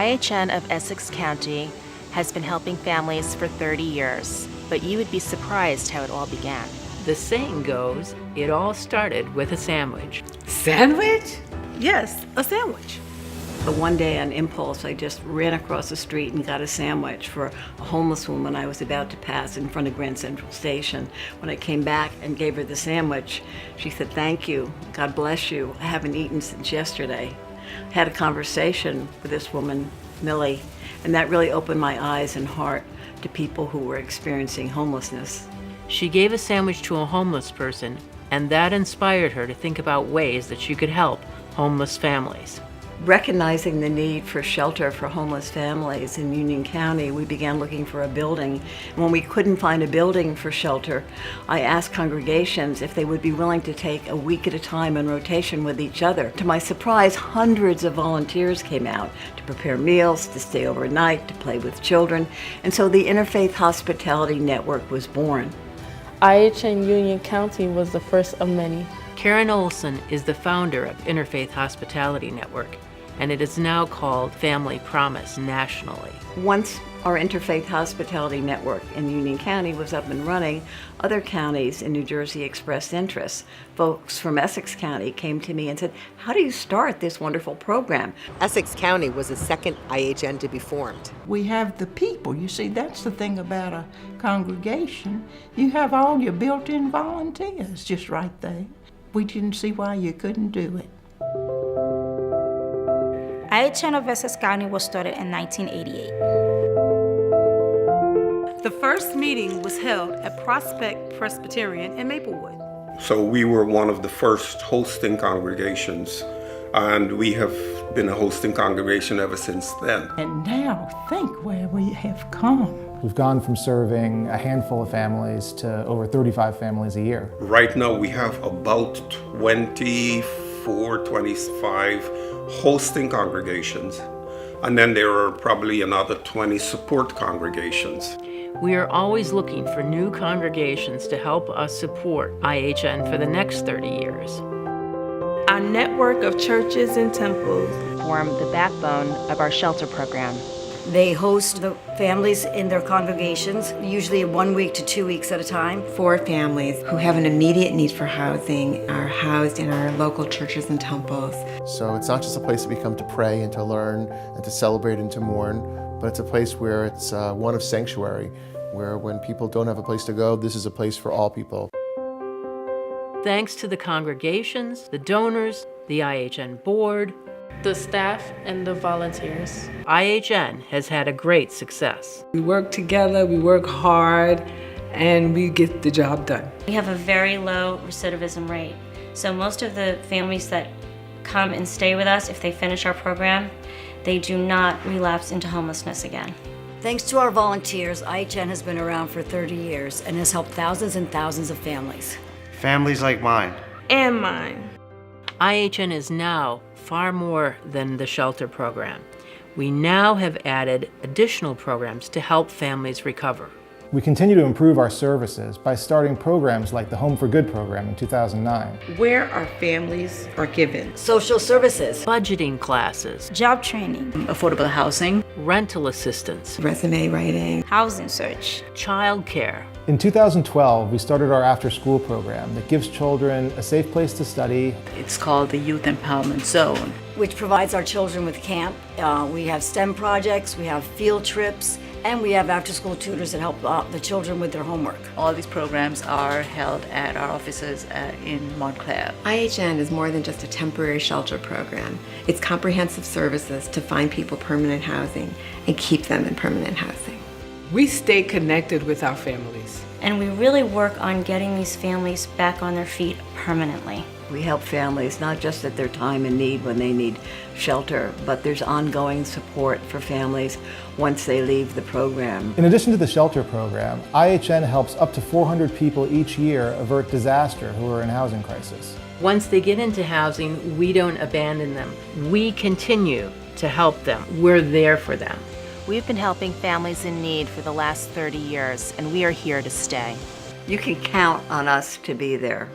IHN of Essex County has been helping families for 30 years, but you would be surprised how it all began. The saying goes, it all started with a sandwich. Sandwich? Yes, a sandwich. But one day on impulse, I just ran across the street and got a sandwich for a homeless woman I was about to pass in front of Grand Central Station. When I came back and gave her the sandwich, she said, "Thank you, God bless you. I haven't eaten since yesterday." I had a conversation with this woman, Millie, and that really opened my eyes and heart to people who were experiencing homelessness. She gave a sandwich to a homeless person, and that inspired her to think about ways that she could help homeless families. Recognizing the need for shelter for homeless families in Union County, we began looking for a building. When we couldn't find a building for shelter, I asked congregations if they would be willing to take a week at a time in rotation with each other. To my surprise, hundreds of volunteers came out to prepare meals, to stay overnight, to play with children, and so the Interfaith Hospitality Network was born. IHN Union County was the first of many. Karen Olson is the founder of Interfaith Hospitality Network, and it is now called Family Promise nationally. Once our Interfaith Hospitality Network in Union County was up and running, other counties in New Jersey expressed interest. Folks from Essex County came to me and said, "How do you start this wonderful program?" Essex County was the second IHN to be formed. We have the people. You see, that's the thing about a congregation. You have all your built-in volunteers just right there. We didn't see why you couldn't do it. IHN of Essex County was started in 1988. The first meeting was held at Prospect Presbyterian in Maplewood. So we were one of the first hosting congregations, and we have been a hosting congregation ever since then. And now think where we have come. We've gone from serving a handful of families to over 35 families a year. Right now we have about 24, 25 hosting congregations, and then there are probably another 20 support congregations. We are always looking for new congregations to help us support IHN for the next 30 years. Our network of churches and temples Form the backbone of our shelter program. They host the families in their congregations, usually 1 week to 2 weeks at a time. 4 families who have an immediate need for housing are housed in our local churches and temples. So it's not just a place that we come to pray and to learn and to celebrate and to mourn, but it's a place where it's one of sanctuary, where when people don't have a place to go, this is a place for all people. Thanks to the congregations, the donors, the IHN board, the staff, and the volunteers. IHN has had a great success. We work together, we work hard, and we get the job done. We have a very low recidivism rate. So most of the families that come and stay with us, if they finish our program, they do not relapse into homelessness again. Thanks to our volunteers, IHN has been around for 30 years and has helped thousands and thousands of families. Families like mine. And mine. IHN is now far more than the shelter program. We now have added additional programs to help families recover. We continue to improve our services by starting programs like the Home for Good program in 2009. Where our families are given social services, budgeting classes, job training, affordable housing, rental assistance, resume writing, housing search, child care. In 2012, we started our after-school program that gives children a safe place to study. It's called the Youth Empowerment Zone, which provides our children with camp. We have STEM projects, we have field trips, and we have after-school tutors that help the children with their homework. All these programs are held at our offices in Montclair. IHN is more than just a temporary shelter program. It's comprehensive services to find people permanent housing and keep them in permanent housing. We stay connected with our families. And we really work on getting these families back on their feet permanently. We help families not just at their time and need when they need shelter, but there's ongoing support for families once they leave the program. In addition to the shelter program, IHN helps up to 400 people each year avert disaster who are in housing crisis. Once they get into housing, we don't abandon them. We continue to help them. We're there for them. We've been helping families in need for the last 30 years, and we are here to stay. You can count on us to be there.